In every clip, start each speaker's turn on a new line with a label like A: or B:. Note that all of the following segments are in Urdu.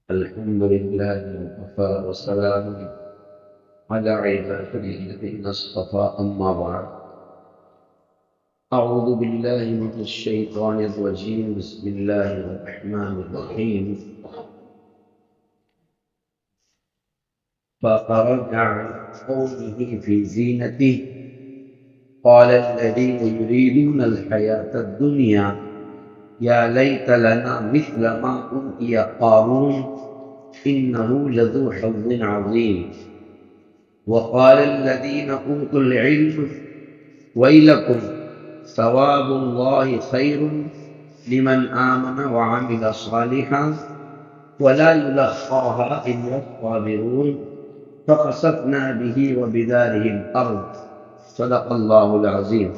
A: الحمد لله وكفى وسلام على عباده الذين اصطفى أما بعد. أعوذ بالله من الشيطان الرجيم. بسم الله الرحمن الرحيم. فخرج عن قومه في زينته قال الذين يريدون الحياة الدنيا يا ليت لنا مثل ما أوتي قارون إنه لذو حظ عظيم. وقال الذين أوتوا العلم ويلكم ثواب الله خير لمن آمن وعمل صالحا ولا يلقاها إلا الصابرون. فخسفنا به وبداره الأرض. صدق اللہ العظیم.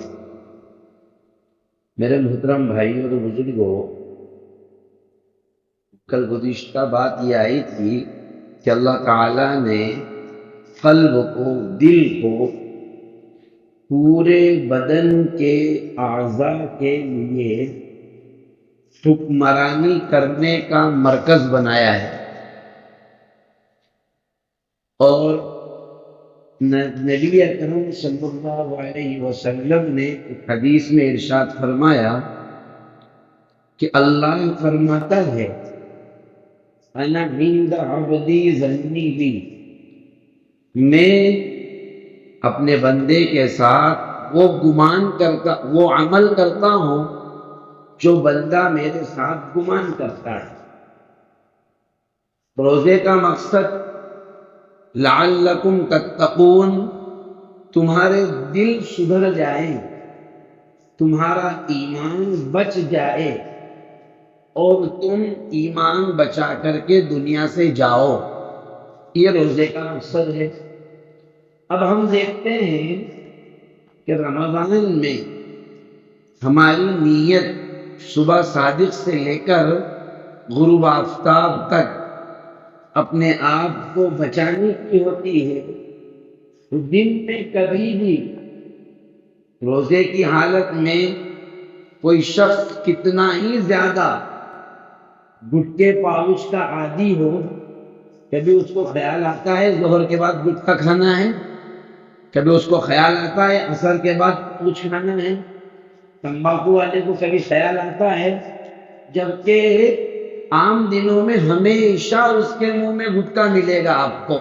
A: میرے محترم بھائیوں اور بزرگوں، کل گزشتہ بات یہ آئی تھی کہ اللہ تعالیٰ نے قلب کو، دل کو پورے بدن کے اعضاء کے لیے حکمرانی کرنے کا مرکز بنایا ہے، اور نبی اکرم صلی اللہ علیہ وسلم نے ایک حدیث میں ارشاد فرمایا کہ اللہ فرماتا ہے انا عند عبدی ظنی بی، میں اپنے بندے کے ساتھ وہ گمان کرتا، وہ عمل کرتا ہوں جو بندہ میرے ساتھ گمان کرتا ہے. روزے کا مقصد لعلکم تتقون، تمہارے دل سدھر جائیں، تمہارا ایمان بچ جائے اور تم ایمان بچا کر کے دنیا سے جاؤ. یہ روزے کا مقصد ہے. اب ہم دیکھتے ہیں کہ رمضان میں ہماری نیت صبح صادق سے لے کر غروب آفتاب تک اپنے آپ کو بچانے کی ہوتی ہے. دن میں کبھی بھی روزے کی حالت میں کوئی شخص کتنا ہی زیادہ گٹکے پاؤچ کا عادی ہو، کبھی اس کو خیال آتا ہے ظہر کے بعد گٹکا کھانا ہے، کبھی اس کو خیال آتا ہے عصر کے بعد کچھ کھانا ہے، تمباکو والے کو کبھی خیال آتا ہے، جبکہ عام دنوں میں ہمیشہ اس کے منہ میں گٹکا ملے گا، آپ کو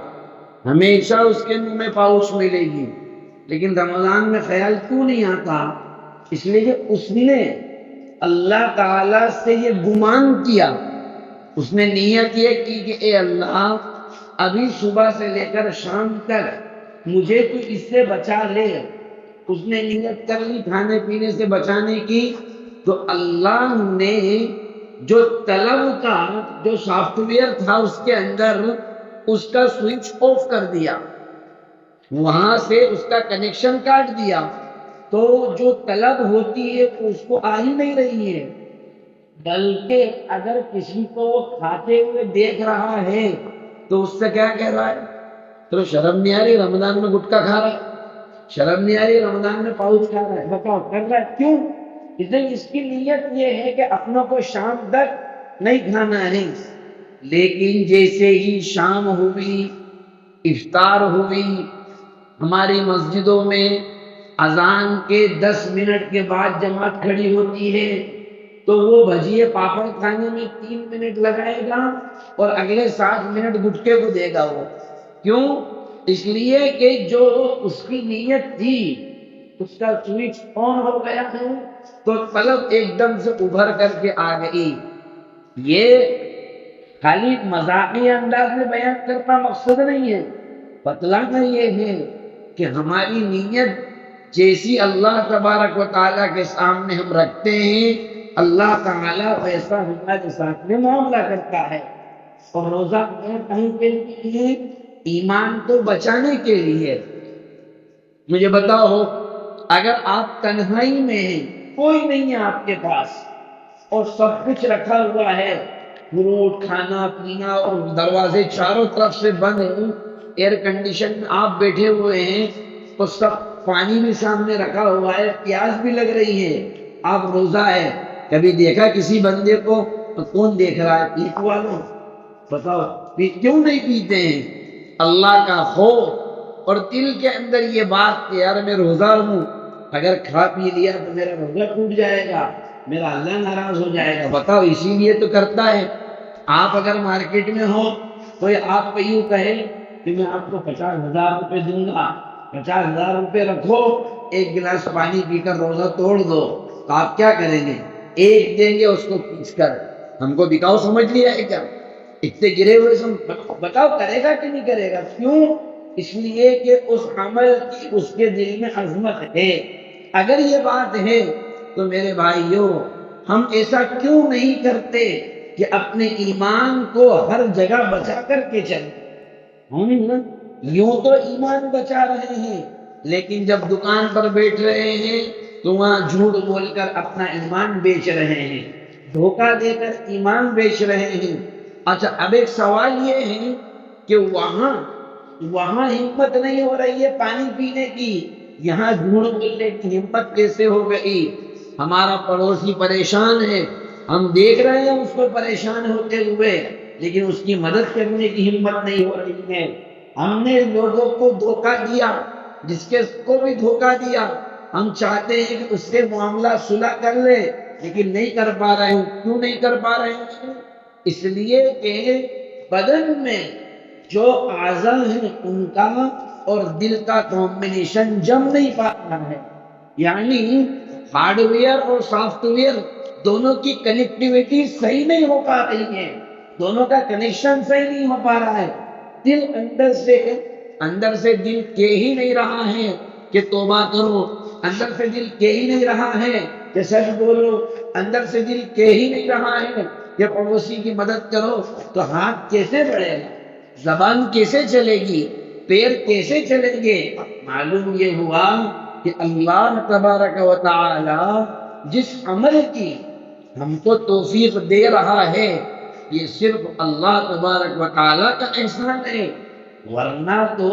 A: ہمیشہ اس کے منہ میں پاؤچ ملے گی. لیکن رمضان میں خیال کیوں نہیں آتا؟ اس لیے کہ اس نے اللہ تعالی سے یہ گمان کیا، اس نے نیت یہ کی کہ اے اللہ ابھی صبح سے لے کر شام تک مجھے تو اس سے بچا لے. اس نے نیت کر لی کھانے پینے سے بچانے کی، تو اللہ نے جو طلب کا جو سافٹ ویئر تھا اس کے اندر اس کا سوئچ آف کر دیا، وہاں سے اس کا کنیکشن کاٹ دیا، تو جو طلب ہوتی ہے اس کو آ ہی نہیں رہی ہے. بلکہ اگر کسی کو وہ کھاتے ہوئے دیکھ رہا ہے تو اس سے کیا کہہ رہا ہے؟ تو شرم نہیں آ رہی رمضان میں گٹکا کھا رہا ہے؟ شرم نہیں آ رہی رمضان میں پاؤچ کھا رہا ہے؟ بتاؤ کر رہا ہے کیوں؟ اس کی نیت یہ ہے کہ اپنوں کو شام تک نہیں کھانا ہے. لیکن جیسے ہی شام ہوئی، افطار ہوئی، ہماری مسجدوں میں اذان کے 10 منٹ کے بعد جماعت کھڑی ہوتی ہے، تو وہ بھجیے پاپڑ کھانے میں 3 منٹ لگائے گا اور اگلے 7 منٹ گٹکے کو دے گا. وہ کیوں؟ اس لیے کہ جو اس کی نیت تھی اس کا سوئچ آن ہو گیا ہے، تو طلب ایک دم سے ابھر کر کے آ گئی. یہ خالی مذاقی انداز میں بیان کرنا مقصد نہیں ہے، بتلانا یہ ہے کہ ہماری نیت جیسی اللہ تبارک و تعالیٰ کے سامنے ہم رکھتے ہیں، اللہ تعالیٰ ویسا ہمارے ساتھ میں معاملہ کرتا ہے. اور روزہ کہیں کے لیے ایمان کو بچانے کے لیے. مجھے بتاؤ، اگر آپ تنہائی میں ہیں، کوئی نہیں ہے آپ کے پاس اور سب کچھ رکھا ہوا ہے، فروٹ کھانا پینا، اور دروازے چاروں طرف سے بند ہیں، ایئر کنڈیشن میں آپ بیٹھے ہوئے ہیں، تو سب پانی بھی سامنے رکھا ہوا ہے، پیاس بھی لگ رہی ہے، آپ روزہ ہے. کبھی دیکھا کسی بندے کو؟ تو کون دیکھ رہا ہے؟ پیٹ والوں. بتاؤ کیوں نہیں پیتے ہیں؟ اللہ کا خوف اور دل کے اندر یہ بات کہ یار میں روزہ ہوں، اگر کھا پی لیا تو میرا روزہ ٹوٹ جائے گا، میرا اللہ ناراض ہو جائے گا۔ بتاؤ اسی لیے تو کرتا ہے۔ آپ اگر مارکیٹ میں ہو کوئی آپ کو یوں کہے کہ میں آپ کو 50,000 روپے دوں گا، 50,000 روپے رکھو، ایک گلاس پانی پی کر روزہ توڑ دو، تو آپ کیا کریں گے؟ ایک دیں گے اس کو پوچھ کر ہم کو بکاؤ سمجھ لیا ہے کیا؟ اتنے گرے ہوئے بتاؤ کرے گا کہ نہیں کرے گا؟ کیوں؟ اس لیے کہ اس عمل کی اس کے دل میں عظمت ہے۔ اگر یہ بات ہے تو میرے بھائیوں ہم ایسا کیوں نہیں کرتے کہ اپنے ایمان کو ہر جگہ بچا کر کے چلیں؟ یوں تو ایمان بچا رہے ہیں، لیکن جب دکان پر بیٹھ رہے ہیں تو وہاں جھوٹ بول کر اپنا ایمان بیچ رہے ہیں، دھوکہ دے کر ایمان بیچ رہے ہیں۔ اچھا اب ایک سوال یہ ہے کہ وہاں ہمت نہیں ہو رہی ہے پانی پینے کی، یہاں جھوٹ بولنے کی ہمت کیسے ہو گئی؟ ہمارا پڑوسی پریشان ہے، ہم دیکھ رہے ہیں اس کو پریشان ہوتے ہوئے، لیکن اس کی مدد کرنے کی ہمت نہیں ہو رہی ہے۔ ہم نے لوگوں کو دھوکہ دیا، جس کے کو بھی دھوکہ دیا، ہم چاہتے ہیں کہ اس سے معاملہ صلح کر لے، لیکن نہیں کر پا رہے ہیں۔ کیوں نہیں کر پا رہے ہیں؟ اس لیے کہ بدن میں جو اعضاء ہیں ان کا اور دل کا کمبینیشن جم نہیں پا رہا ہے، یعنی ہارڈ ویئر اور سافٹ ویئر دونوں کی کنیکٹیویٹی صحیح نہیں ہو پا رہی ہے، دونوں کا کنیکشن صحیح نہیں ہو پا رہا ہے۔ دل اندر سے دل کہہ ہی نہیں رہا ہے کہ توبہ کرو، اندر سے دل کہہ ہی نہیں رہا ہے کہ سچ بولو، اندر سے دل کہہ ہی نہیں رہا ہے کہ پڑوسی کی مدد کرو، تو ہاتھ کیسے بڑھے گا؟ زبان کیسے چلے گی؟ پیر کیسے چلیں گے؟ معلوم یہ ہوا کہ اللہ تبارک و تعالی جس عمل کی ہم کو توفیق دے رہا ہے یہ صرف اللہ تبارک و تعالی کا احسان ہے، ورنہ تو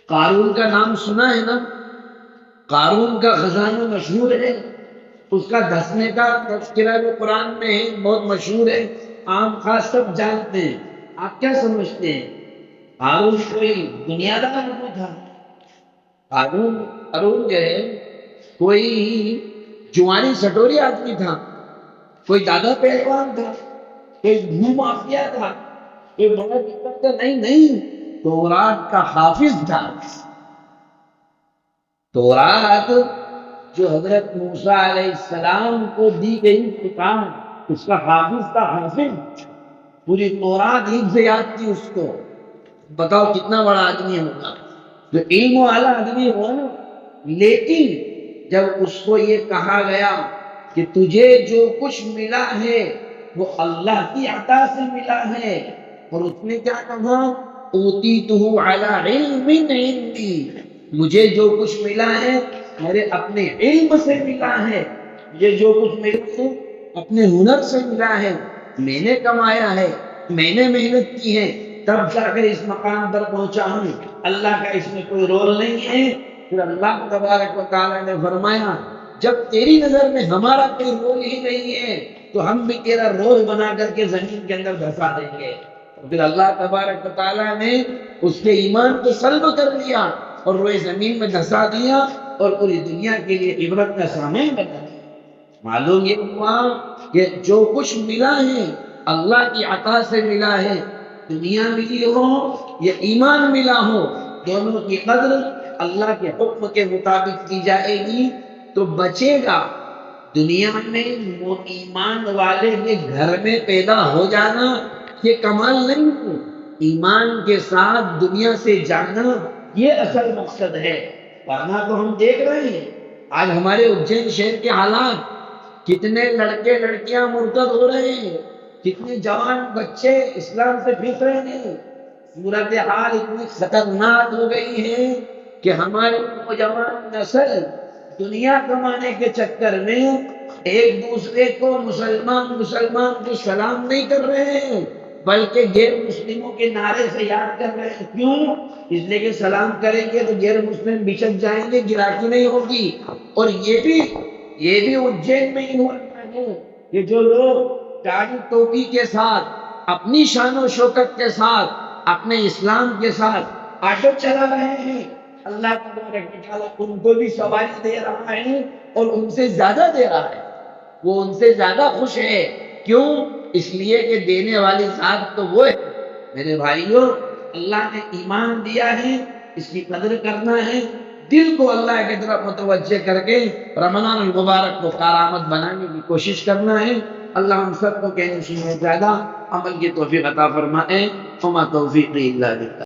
A: قارون کا نام سنا ہے نا؟ قارون کا خزانہ مشہور ہے، اس کا دھسنے کا تذکرہ جو قرآن میں ہے بہت مشہور ہے، عام خاص سب جانتے ہیں۔ آپ کیا سمجھتے ہیں قارون کوئی دنیا دار آدمی تھا؟ قارون جو ہے کوئی جوانی سٹوری آدمی تھا؟ کوئی دادا پہلوان تھا؟ کوئی بھو مافیا تھا؟ کوئی بڑا دقت تھا؟ نہیں، تورات کا حافظ تھا۔ تورات جو حضرت موسیٰ علیہ السلام کو دی گئی کتاب، اس کا حافظ تھا، حافظ پوری تورات حفظ یاد تھی اس کو۔ بتاؤ کتنا بڑا آدمی ہوگا، جو علم والا آدمی ہوا نا۔ لیکن جب اس کو یہ کہا گیا کہ تجھے جو کچھ ملا ہے وہ اللہ کی عطا سے ملا ہے، اور اس نے کیا کہا؟ اوتیتہ علی علم عندی، مجھے جو کچھ ملا ہے میرے اپنے علم سے ملا ہے، مجھے جو کچھ ملا ہے اپنے ہنر سے ملا ہے، میں نے کمایا ہے، میں نے محنت کی ہے، تب جا کر اس مقام پر پہنچا ہوں، اللہ کا اس میں کوئی رول نہیں ہے۔ پھر اللہ تبارک و تعالیٰ نے فرمایا جب تیری نظر میں ہمارا کوئی رول ہی نہیں ہے تو ہم بھی تیرا رول بنا کر کے زمین کے اندر دھسا دیں گے۔ پھر اللہ تبارک و تعالیٰ نے اس کے ایمان کو سلب کر لیا اور روئے زمین میں دھسا دیا اور پوری دنیا کے لیے عبرت کا سامان بنا دیا۔ معلوم یہ ہوا کہ جو کچھ ملا ہے اللہ کی عطا سے ملا ہے، دنیا ملی ہو یا ایمان ملا ہو، دونوں کی قدر اللہ کے حکم کے مطابق کی جائے گی تو بچے گا۔ دنیا میں وہ ایمان والے کے گھر میں پیدا ہو جانا یہ کمال نہیں ہے، ایمان کے ساتھ دنیا سے جانا یہ اصل مقصد ہے۔ ورنہ تو ہم دیکھ رہے ہیں آج ہمارے اجین شہر کے حالات، کتنے لڑکے لڑکیاں مرتد ہو رہے ہیں، کتنے جوان بچے اسلام سے پھر رہے ہیں۔ صورتحال اتنی خطرناک ہو گئی ہے کہ ہمارے نوجوان نسل دنیا کمانے کے چکر میں ایک دوسرے کو مسلمان کو سلام نہیں کر رہے ہیں بلکہ غیر مسلموں کے نعرے سے یاد کر رہے ہیں۔ کیوں؟ اس لیے کہ سلام کریں گے تو غیر مسلم بچک جائیں گے، گراکی نہیں ہوگی۔ اور یہ بھی اجین میں ہی ہو رہا ہے کہ جو لوگ داڑھی ٹوپی کے ساتھ اپنی شان و شوکت کے ساتھ، اپنے اسلام کے ساتھ آٹو چلا رہے ہیں، اللہ تبارک و تعالیٰ ان کو بھی سواری دے رہا ہے اور ان سے زیادہ دے رہا ہے، وہ ان سے زیادہ خوش ہے۔ کیوں؟ اس لیے کہ دینے والی ذات تو وہ ہے۔ میرے بھائیوں، اللہ نے ایمان دیا ہے، اس کی قدر کرنا ہے، دل کو اللہ کی طرف متوجہ کر کے رمضان المبارک کو کارآمد بنانے کی کوشش کرنا ہے۔ اللہ ہم سب کو کہنے سے زیادہ عمل کی توفیق عطا فرمائے۔ وما توفیقی الا باللہ۔